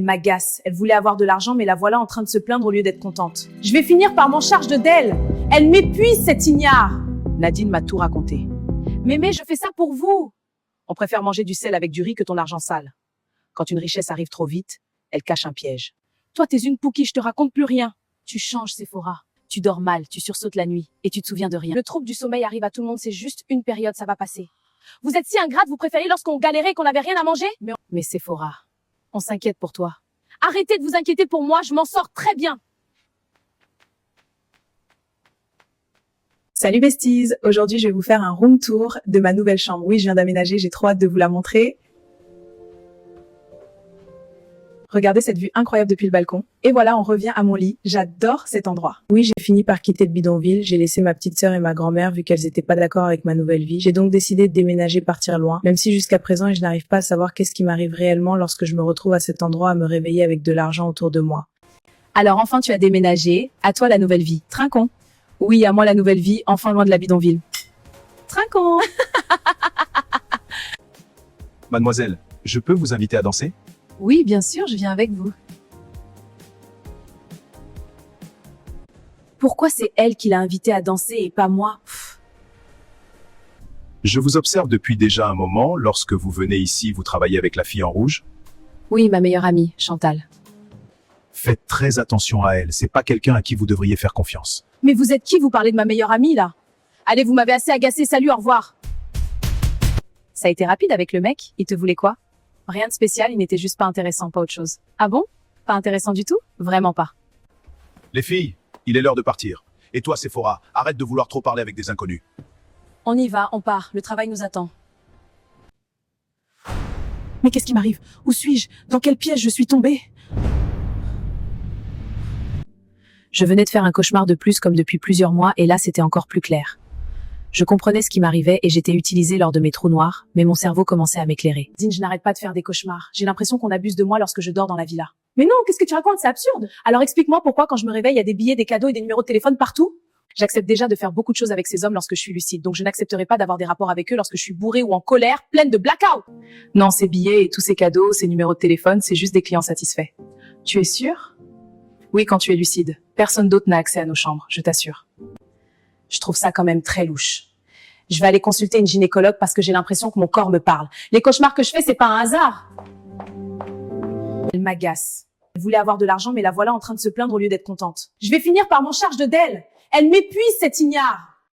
m'agace. Elle voulait avoir de l'argent, mais la voilà en train de se plaindre au lieu d'être contente. Je vais finir par m'en charge d'elle. Elle m'épuise, cette ignare. Nadine m'a tout raconté. Mémé, je fais ça pour vous. On préfère manger du sel avec du riz que ton argent sale. Quand une richesse arrive trop vite, elle cache un piège. Toi, t'es une pouquille, je te raconte plus rien. Tu changes, Sephora. Tu dors mal, tu sursautes la nuit et tu te souviens de rien. Le trouble du sommeil arrive à tout le monde, c'est juste une période, ça va passer. Vous êtes si ingrate, vous préférez lorsqu'on galérait et qu'on n'avait rien à manger? Mais Sephora, on s'inquiète pour toi. Arrêtez de vous inquiéter pour moi, je m'en sors très bien. Salut besties, aujourd'hui je vais vous faire un room tour de ma nouvelle chambre. Oui, je viens d'aménager, j'ai trop hâte de vous la montrer. Regardez cette vue incroyable depuis le balcon. Et voilà, on revient à mon lit. J'adore cet endroit. Oui, j'ai fini par quitter le bidonville. J'ai laissé ma petite sœur et ma grand-mère vu qu'elles étaient pas d'accord avec ma nouvelle vie. J'ai donc décidé de déménager, partir loin. Même si jusqu'à présent, je n'arrive pas à savoir qu'est-ce qui m'arrive réellement lorsque je me retrouve à cet endroit à me réveiller avec de l'argent autour de moi. Alors enfin tu as déménagé, à toi la nouvelle vie. Trinquons. Oui, à moi la nouvelle vie, enfin loin de la bidonville. Trinquons. Mademoiselle, je peux vous inviter à danser? Oui, bien sûr, je viens avec vous. Pourquoi c'est elle qui l'a invité à danser et pas moi? Je vous observe depuis déjà un moment. Lorsque vous venez ici, vous travaillez avec la fille en rouge. Oui, ma meilleure amie, Chantal. Faites très attention à elle. C'est pas quelqu'un à qui vous devriez faire confiance. Mais vous êtes qui, vous parlez de ma meilleure amie, là? Allez, vous m'avez assez agacé, salut, au revoir. Ça a été rapide avec le mec, il te voulait quoi? Rien de spécial, il n'était juste pas intéressant, pas autre chose. Ah bon? Pas intéressant du tout? Vraiment pas. Les filles, il est l'heure de partir. Et toi, Sephora, arrête de vouloir trop parler avec des inconnus. On y va, on part, le travail nous attend. Mais qu'est-ce qui m'arrive? Où suis-je? Dans quel piège je suis tombée? Je venais de faire un cauchemar de plus comme depuis plusieurs mois et là c'était encore plus clair. Je comprenais ce qui m'arrivait et j'étais utilisée lors de mes trous noirs, mais mon cerveau commençait à m'éclairer. Dine, je n'arrête pas de faire des cauchemars. J'ai l'impression qu'on abuse de moi lorsque je dors dans la villa. Mais non, qu'est-ce que tu racontes? C'est absurde. Alors explique-moi pourquoi quand je me réveille, il y a des billets, des cadeaux et des numéros de téléphone partout? J'accepte déjà de faire beaucoup de choses avec ces hommes lorsque je suis lucide, donc je n'accepterai pas d'avoir des rapports avec eux lorsque je suis bourrée ou en colère, pleine de blackout. Non, ces billets et tous ces cadeaux, ces numéros de téléphone, c'est juste des clients satisfaits. Tu es sûre? Oui, quand tu es lucide. Personne d'autre n'a accès à nos chambres, je t'assure. Je trouve ça quand même très louche. Je vais aller consulter une gynécologue parce que j'ai l'impression que mon corps me parle. Les cauchemars que je fais, c'est pas un hasard. Elle m'agace. Elle voulait avoir de l'argent, mais la voilà en train de se plaindre au lieu d'être contente. Je vais finir par m'en charge d'elle. Elle m'épuise, cette ignare.